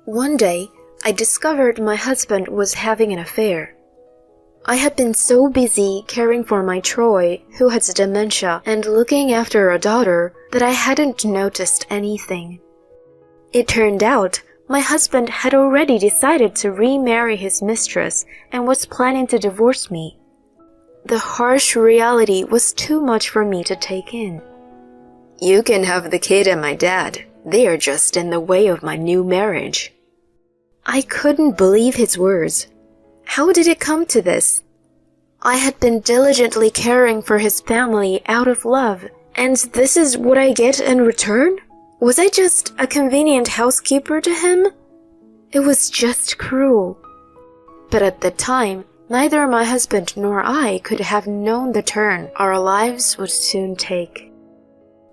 One day, I discovered my husband was having an affair. I had been so busy caring for my Troy, who has dementia, and looking after a daughter that I hadn't noticed anything. It turned out my husband had already decided to remarry his mistress and was planning to divorce me. The harsh reality was too much for me to take in. You can have the kid and my dad. They are just in the way of my new marriage. I couldn't believe his words. How did it come to this? I had been diligently caring for his family out of love, and this is what I get in return? Was I just a convenient housekeeper to him? It was just cruel. But at the time, neither my husband nor I could have known the turn our lives would soon take.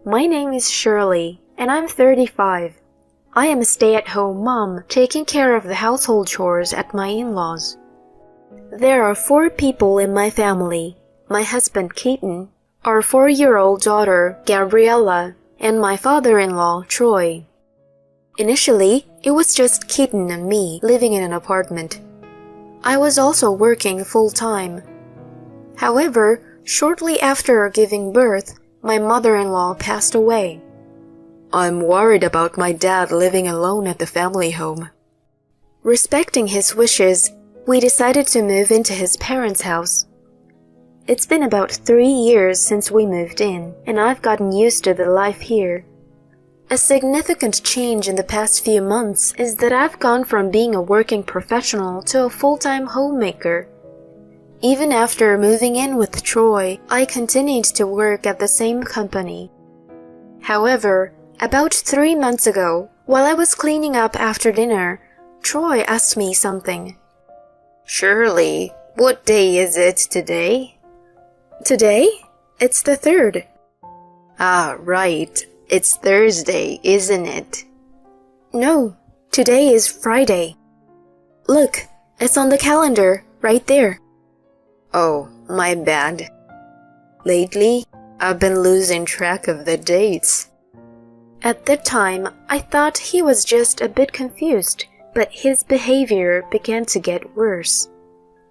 My name is Shirley, and I'm 35. I am a stay-at-home mom taking care of the household chores at my in-laws. There are 4 people in my family: my husband Keaton, our 4-year-old daughter Gabriella, and my father-in-law Troy. Initially, it was just Keaton and me living in an apartment. I was also working full-time. However, shortly after giving birth, my mother-in-law passed away. I'm worried about my dad living alone at the family home. Respecting his wishes, we decided to move into his parents' house. It's been about 3 years since we moved in, and I've gotten used to the life here. A significant change in the past few months is that I've gone from being a working professional to a full-time homemaker. Even after moving in with Troy, I continued to work at the same company. However, about 3 months ago, while I was cleaning up after dinner, Troy asked me something. Shirley, what day is it today? Today? It's the 3rd. Ah, right. It's Thursday, isn't it? No, today is Friday. Look, it's on the calendar, right there. Oh, my bad. Lately, I've been losing track of the dates. At that time, I thought he was just a bit confused, but his behavior began to get worse.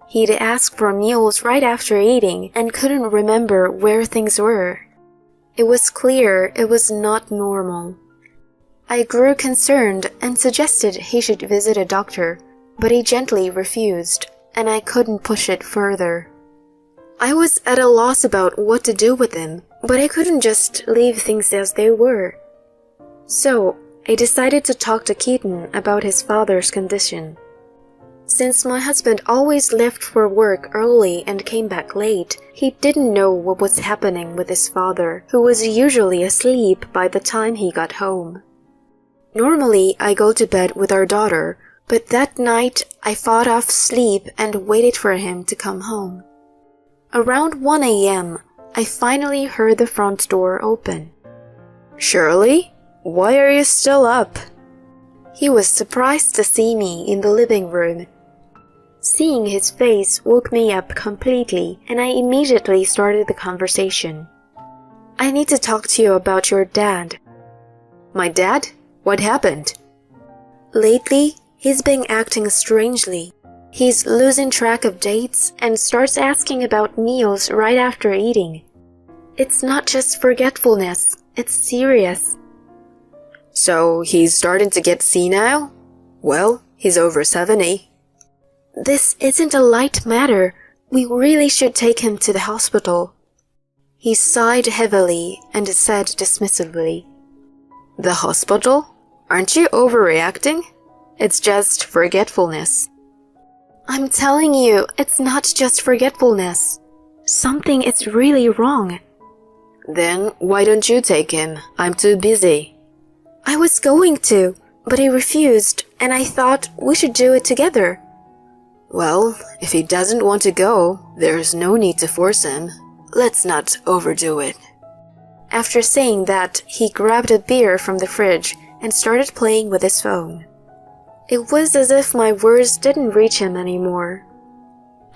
He'd ask for meals right after eating and couldn't remember where things were. It was clear it was not normal. I grew concerned and suggested he should visit a doctor, but he gently refused, and I couldn't push it further. I was at a loss about what to do with him, but I couldn't just leave things as they were. So, I decided to talk to Keaton about his father's condition. Since my husband always left for work early and came back late, he didn't know what was happening with his father, who was usually asleep by the time he got home. Normally, I go to bed with our daughter, but that night I fought off sleep and waited for him to come home. Around 1 a.m., I finally heard the front door open. Shirley, why are you still up? He was surprised to see me in the living room. Seeing his face woke me up completely, and I immediately started the conversation. I need to talk to you about your dad. My dad? What happened? Lately, he's been acting strangely. He's losing track of dates and starts asking about meals right after eating. It's not just forgetfulness, it's serious. So he's starting to get senile? Well, he's over 70. This isn't a light matter. We really should take him to the hospital. He sighed heavily and said dismissively, The hospital? Aren't you overreacting? It's just forgetfulness. I'm telling you, it's not just forgetfulness. Something is really wrong. Then why don't you take him? I'm too busy. I was going to, but he refused, and I thought we should do it together. Well, if he doesn't want to go, there's no need to force him. Let's not overdo it. After saying that, he grabbed a beer from the fridge and started playing with his phone. It was as if my words didn't reach him anymore.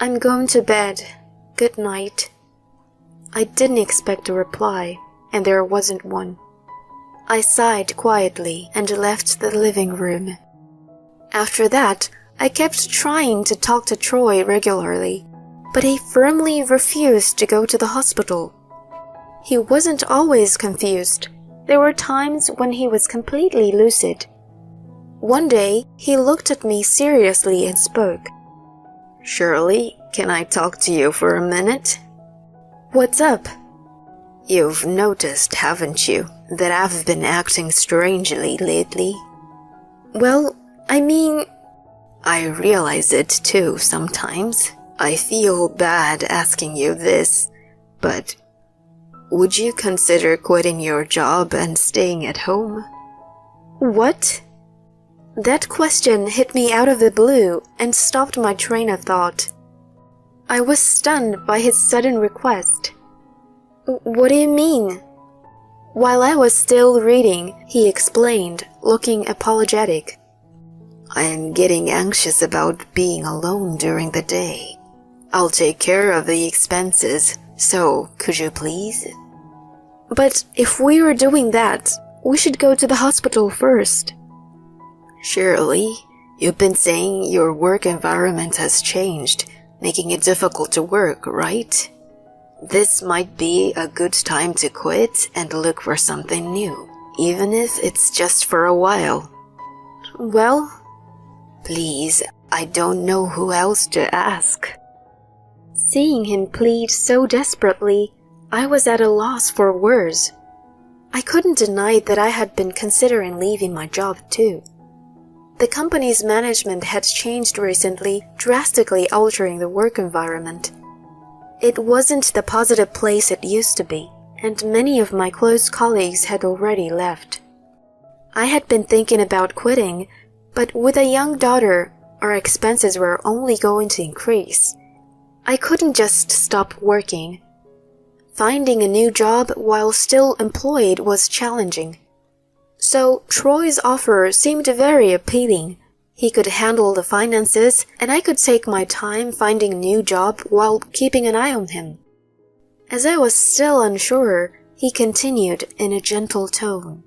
I'm going to bed. Good night. I didn't expect a reply, and there wasn't one. I sighed quietly and left the living room. After that, I kept trying to talk to Troy regularly, but he firmly refused to go to the hospital. He wasn't always confused. There were times when he was completely lucid. One day, he looked at me seriously and spoke. "Shirley, can I talk to you for a minute?" "What's up?" "You've noticed, haven't you, that I've been acting strangely lately?" "Well, I mean..." "I realize it too sometimes. I feel bad asking you this, but would you consider quitting your job and staying at home?" "What?" That question hit me out of the blue and stopped my train of thought. I was stunned by his sudden request. "What do you mean?" While I was still reading, he explained, looking apologetic. "I am getting anxious about being alone during the day. I'll take care of the expenses, so could you please?" "But if we are doing that, we should go to the hospital first." "Shirley, you've been saying your work environment has changed, making it difficult to work, right? This might be a good time to quit and look for something new, even if it's just for a while." "Well..." "Please, I don't know who else to ask." Seeing him plead so desperately, I was at a loss for words. I couldn't deny that I had been considering leaving my job too. The company's management had changed recently, drastically altering the work environment. It wasn't the positive place it used to be, and many of my close colleagues had already left. I had been thinking about quitting, but with a young daughter, our expenses were only going to increase. I couldn't just stop working. Finding a new job while still employed was challenging. So Troy's offer seemed very appealing. He could handle the finances, and I could take my time finding a new job while keeping an eye on him. As I was still unsure, he continued in a gentle tone.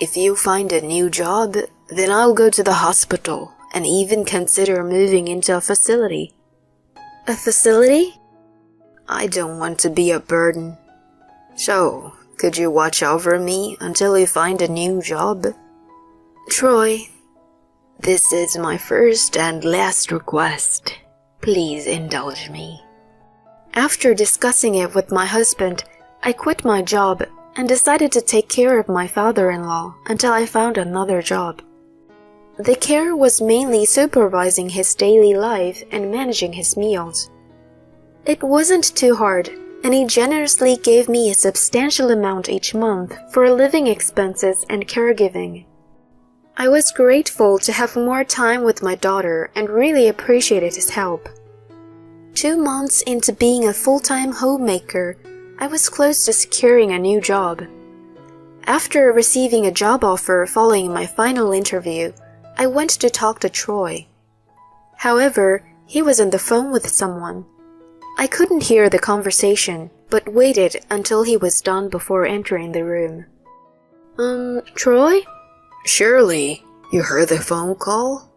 "If you find a new job, then I'll go to the hospital and even consider moving into a facility." "A facility?" "I don't want to be a burden. So, could you watch over me until you find a new job?" "Troy, this is my first and last request. Please indulge me." After discussing it with my husband, I quit my job and decided to take care of my father-in-law until I found another job. The care was mainly supervising his daily life and managing his meals. It wasn't too hard, and he generously gave me a substantial amount each month for living expenses and caregiving. I was grateful to have more time with my daughter and really appreciated his help. 2 months into being a full-time homemaker, I was close to securing a new job. After receiving a job offer following my final interview, I went to talk to Troy. However, he was on the phone with someone. I couldn't hear the conversation, but waited until he was done before entering the room. Troy?" "Shirley, you heard the phone call?"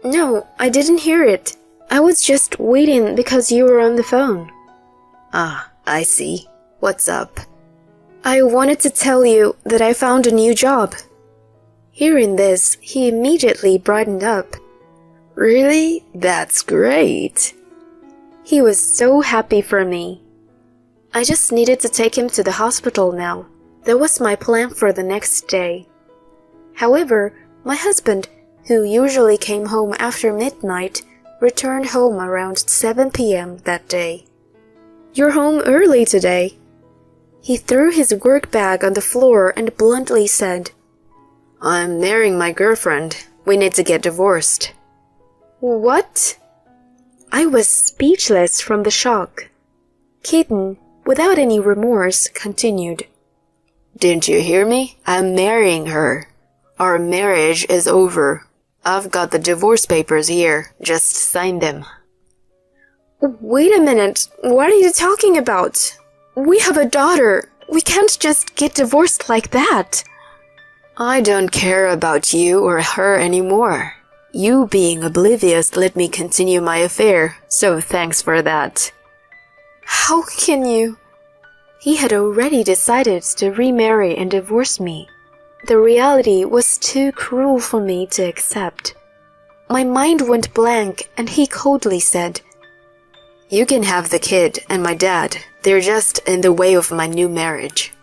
"No, I didn't hear it. I was just waiting because you were on the phone." "Ah, I see. What's up?" "I wanted to tell you that I found a new job." Hearing this, he immediately brightened up. "Really? That's great." He was so happy for me. I just needed to take him to the hospital now. That was my plan for the next day. However, my husband, who usually came home after midnight, returned home around 7 p.m. that day. "You're home early today." He threw his work bag on the floor and bluntly said, "I'm marrying my girlfriend. We need to get divorced." "What?" I was speechless from the shock. Keaton, without any remorse, continued, "Didn't you hear me? I'm marrying her. Our marriage is over. I've got the divorce papers here. Just sign them." "Wait a minute. What are you talking about? We have a daughter. We can't just get divorced like that." "I don't care about you or her anymore. You being oblivious let me continue my affair, so thanks for that. How can you? He had already decided to remarry and divorce me. The reality was too cruel for me to accept. My mind went blank and he coldly said, "You can have the kid and my dad. They're just in the way of my new marriage."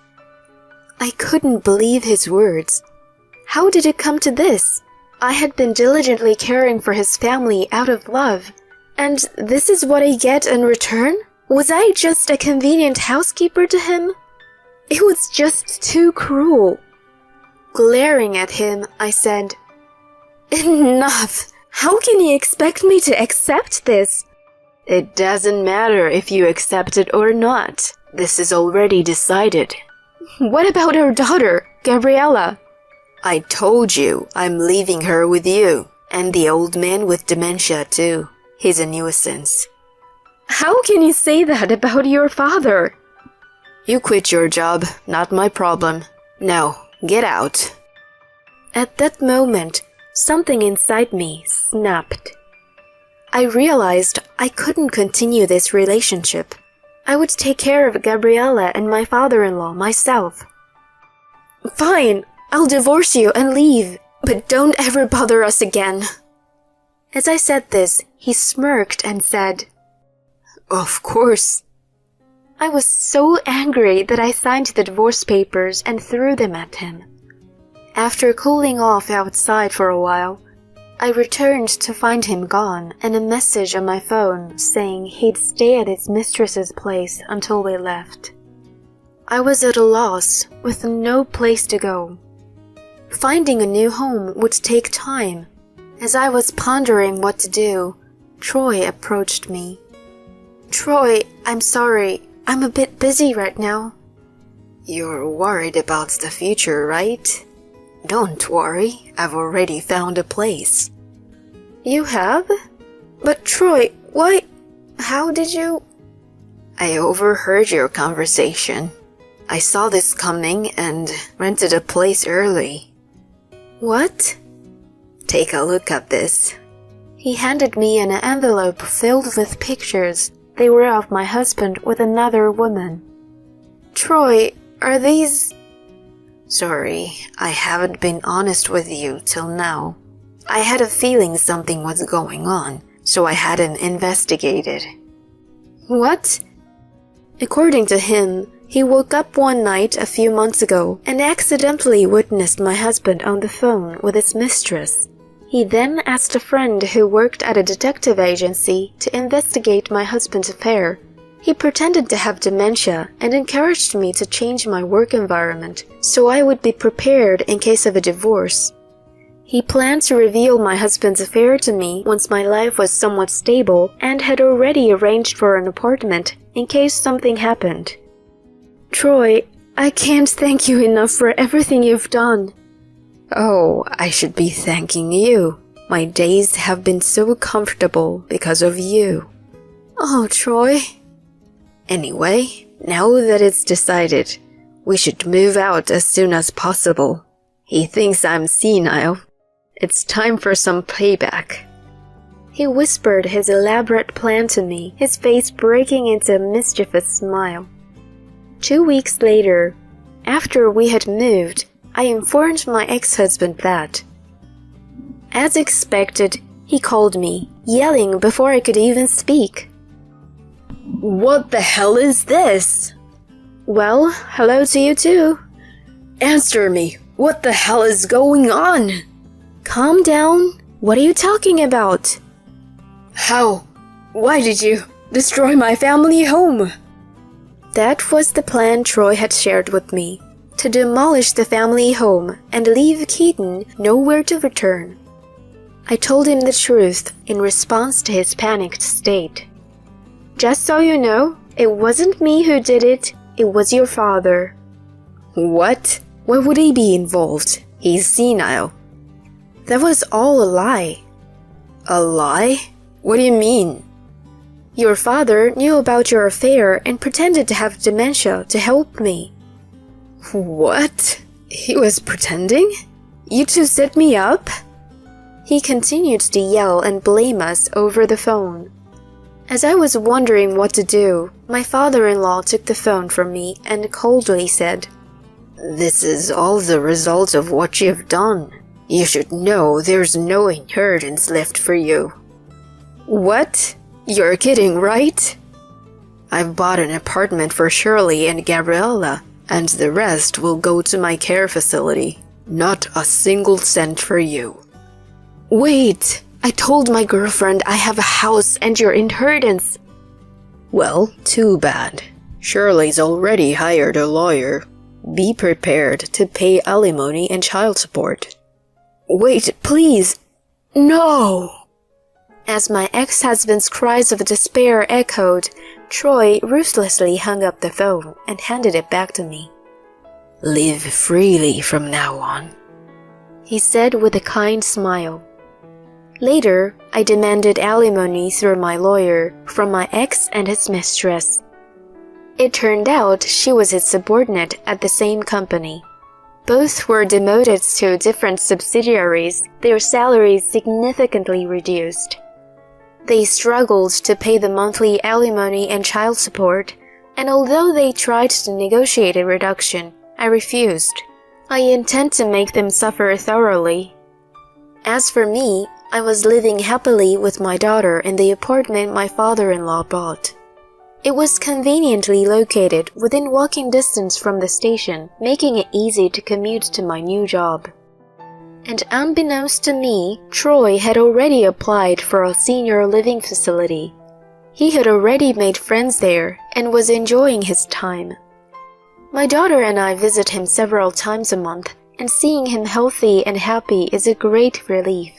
I couldn't believe his words. How did it come to this? I had been diligently caring for his family out of love, and this is what I get in return? Was I just a convenient housekeeper to him? It was just too cruel. Glaring at him, I said, "Enough! How can you expect me to accept this?" It doesn't matter if you accept it or not. This is already decided. What about our daughter, Gabriella? I told you I'm leaving her with you, and the old man with dementia too. He's a nuisance. How can you say that about your father? You quit your job, not my problem. Now, get out. At that moment, something inside me snapped. I realized I couldn't continue this relationship. I would take care of Gabriella and my father-in-law myself. Fine, I'll divorce you and leave, but don't ever bother us again. As I said this, he smirked and said, Of course. I was so angry that I signed the divorce papers and threw them at him. After cooling off outside for a while, I returned to find him gone and a message on my phone saying he'd stay at his mistress's place until we left. I was at a loss with no place to go. Finding a new home would take time. As I was pondering what to do, Troy approached me. "Troy, I'm sorry. I'm a bit busy right now." You're worried about the future, right? Don't worry, I've already found a place. You have? But Troy, why? How did you? I overheard your conversation. I saw this coming and rented a place early. What? Take a look at this. He handed me an envelope filled with pictures. They were of my husband with another woman. Troy, are these? Sorry, I haven't been honest with you till now. I had a feeling something was going on, so I hadn't investigated. What? According to him, he woke up one night a few months ago and accidentally witnessed my husband on the phone with his mistress. He then asked a friend who worked at a detective agency to investigate my husband's affair. He pretended to have dementia and encouraged me to change my work environment so I would be prepared in case of a divorce. He planned to reveal my husband's affair to me once my life was somewhat stable and had already arranged for an apartment in case something happened. Troy, I can't thank you enough for everything you've done. Oh, I should be thanking you. My days have been so comfortable because of you. Oh, Troy. Anyway, now that it's decided, we should move out as soon as possible. He thinks I'm senile. It's time for some payback. He whispered his elaborate plan to me, his face breaking into a mischievous smile. 2 weeks later, after we had moved, I informed my ex-husband that. As expected, he called me, yelling before I could even speak. What the hell is this? Well, hello to you too. Answer me. What the hell is going on? Calm down. What are you talking about? How? Why did you destroy my family home? That was the plan Troy had shared with me, to demolish the family home and leave Keaton nowhere to return. I told him the truth in response to his panicked state. Just so you know, it wasn't me who did it, it was your father. What? Why would he be involved? He's senile. That was all a lie. A lie? What do you mean? Your father knew about your affair and pretended to have dementia to help me. What? He was pretending? You two set me up? He continued to yell and blame us over the phone. As I was wondering what to do, my father-in-law took the phone from me and coldly said, "This is all the result of what you've done. You should know there's no inheritance left for you." "What? You're kidding, right?" "I've bought an apartment for Shirley and Gabriella, and the rest will go to my care facility. Not a single cent for you." "Wait, I told my girlfriend I have a house and your inheritance." "Well, too bad. Shirley's already hired a lawyer. Be prepared to pay alimony and child support." "Wait, please. No!" As my ex-husband's cries of despair echoed, Troy ruthlessly hung up the phone and handed it back to me. "Live freely from now on," he said with a kind smile. Later, I demanded alimony through my lawyer from my ex and his mistress. It turned out she was his subordinate at the same company. Both were demoted to different subsidiaries, their salaries significantly reduced. They struggled to pay the monthly alimony and child support, and although they tried to negotiate a reduction, I refused. I intend to make them suffer thoroughly. As for me, I was living happily with my daughter in the apartment my father-in-law bought. It was conveniently located within walking distance from the station, making it easy to commute to my new job. And unbeknownst to me, Troy had already applied for a senior living facility. He had already made friends there and was enjoying his time. My daughter and I visit him several times a month, and seeing him healthy and happy is a great relief.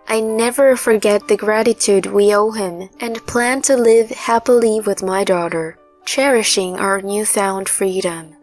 I never forget the gratitude we owe him and plan to live happily with my daughter, cherishing our newfound freedom.